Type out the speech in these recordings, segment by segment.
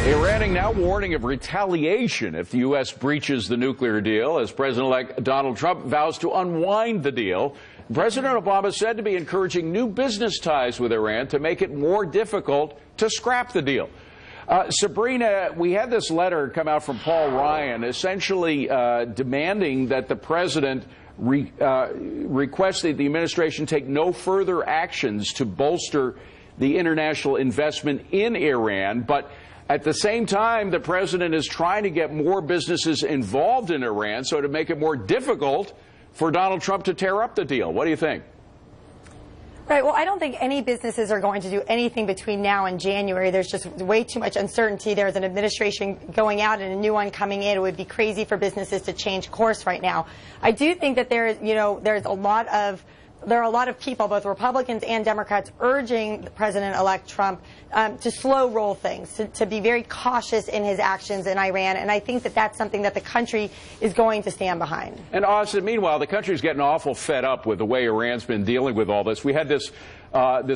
Iran now warning of retaliation if the U.S. breaches the nuclear deal as President-elect Donald Trump vows to unwind the deal. President Obama said to be encouraging new business ties with Iran to make it more difficult to scrap the deal. Sabrina, we had this letter come out from Paul Ryan essentially demanding that the president request that the administration take no further actions to bolster the international investment in Iran. But at the same time, the president is trying to get more businesses involved in Iran, so to make it more difficult for Donald Trump to tear up the deal. What do you think? Right. Well, I don't think any businesses are going to do anything between now and January. There's just way too much uncertainty. There's an administration going out and a new one coming in. It would be crazy for businesses to change course right now. I do think that there are a lot of people, both Republicans and Democrats, urging President-elect Trump to slow roll things, to be very cautious in his actions in Iran. And I think that that's something that the country is going to stand behind. And Austin, meanwhile, the country's getting awful fed up with the way Iran's been dealing with all this. We had this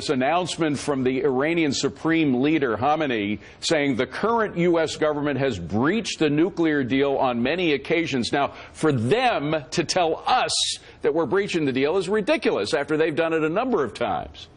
announcement from the Iranian Supreme Leader Khamenei saying the current U.S. government has breached the nuclear deal on many occasions. Now, for them to tell us that we're breaching the deal is ridiculous after they've done it a number of times.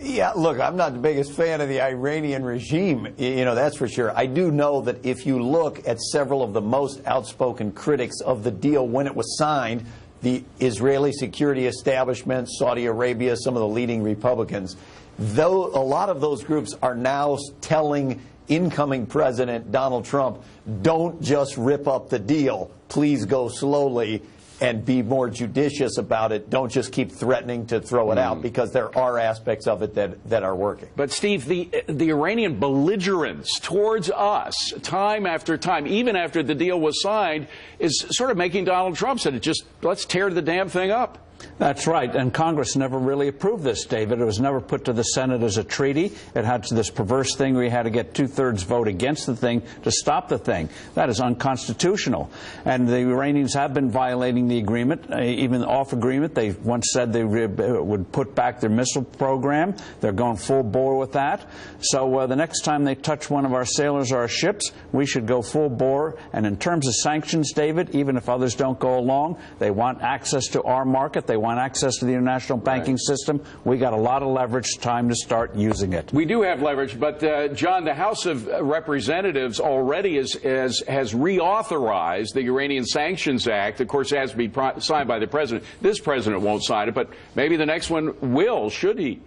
Yeah, look, I'm not the biggest fan of the Iranian regime, that's for sure. I do know that if you look at several of the most outspoken critics of the deal when it was signed, the Israeli security establishment, Saudi Arabia, some of the leading Republicans, though a lot of those groups are now telling incoming President Donald Trump, don't just rip up the deal, please go slowly and be more judicious about it. Don't just keep threatening to throw it out, because there are aspects of it that are working. But, Steve, the Iranian belligerence towards us, time after time, even after the deal was signed, is sort of making Donald Trump say, let's tear the damn thing up. That's right, and Congress never really approved this, David. It was never put to the Senate as a treaty. It had this perverse thing where you had to get two-thirds vote against the thing to stop the thing. That is unconstitutional. And the Iranians have been violating the agreement, even off agreement. They once said they would put back their missile program. They're going full bore with that. So the next time they touch one of our sailors or our ships, we should go full bore. And in terms of sanctions, David, even if others don't go along, they want access to our market. They want access to the international banking system. We got a lot of leverage. Time to start using it. We do have leverage, but John, the House of Representatives already has reauthorized the Iranian Sanctions Act. Of course, it has to be signed by the president. This president won't sign it, but maybe the next one will, should he?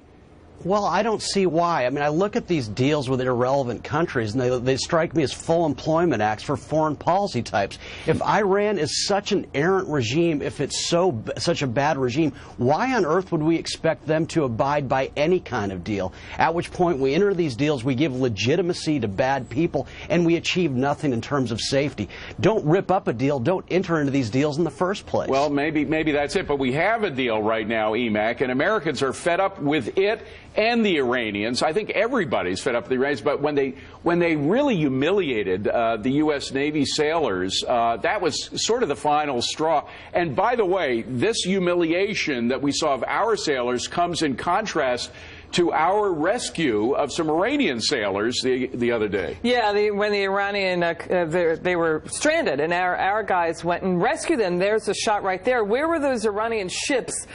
Well, I don't see why. I mean, I look at these deals with irrelevant countries, and they strike me as full employment acts for foreign policy types. If Iran is such an errant regime, if it's such a bad regime, why on earth would we expect them to abide by any kind of deal? At which point we enter these deals, we give legitimacy to bad people, and we achieve nothing in terms of safety. Don't rip up a deal. Don't enter into these deals in the first place. Well, maybe that's it. But we have a deal right now, EMAC, and Americans are fed up with it and the Iranians. I think everybody's fed up with the Iranians, but when they really humiliated the U.S. Navy sailors, that was sort of the final straw. And by the way, this humiliation that we saw of our sailors comes in contrast to our rescue of some Iranian sailors the other day. Yeah, when the Iranian, they were stranded, and our guys went and rescued them. There's a shot right there. Where were those Iranian ships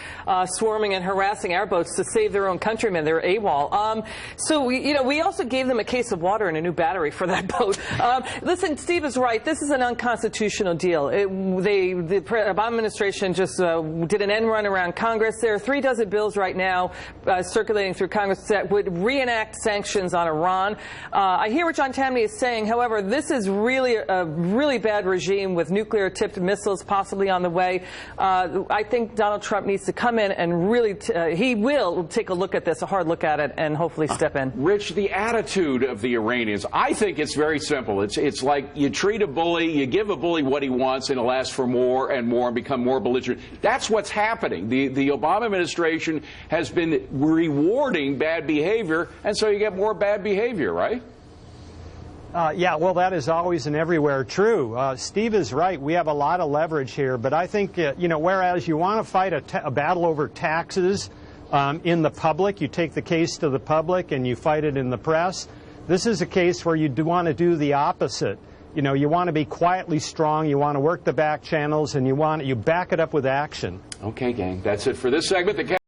swarming and harassing our boats to save their own countrymen? They were AWOL. So, we also gave them a case of water and a new battery for that boat. Listen, Steve is right. This is an unconstitutional deal. The Obama administration just did an end run around Congress. There are 36 bills right now circulating through Congress that would reenact sanctions on Iran. I hear what John Tamny is saying. However, this is really a really bad regime with nuclear-tipped missiles possibly on the way. I think Donald Trump needs to come in and really, he will take a look at this, a hard look at it, and hopefully step in. Rich, the attitude of the Iranians, I think it's very simple. It's like you treat a bully, you give a bully what he wants, and he'll ask for more and more and become more belligerent. That's what's happening. The Obama administration has been rewarding bad behavior, and so you get more bad behavior, right? Yeah, well, that is always and everywhere true. Steve is right. We have a lot of leverage here, but I think, whereas you want to fight a battle over taxes in the public, you take the case to the public and you fight it in the press, This is a case where you do want to do the opposite. You know, you want to be quietly strong, you want to work the back channels, and you back it up with action. Okay, gang, that's it for this segment.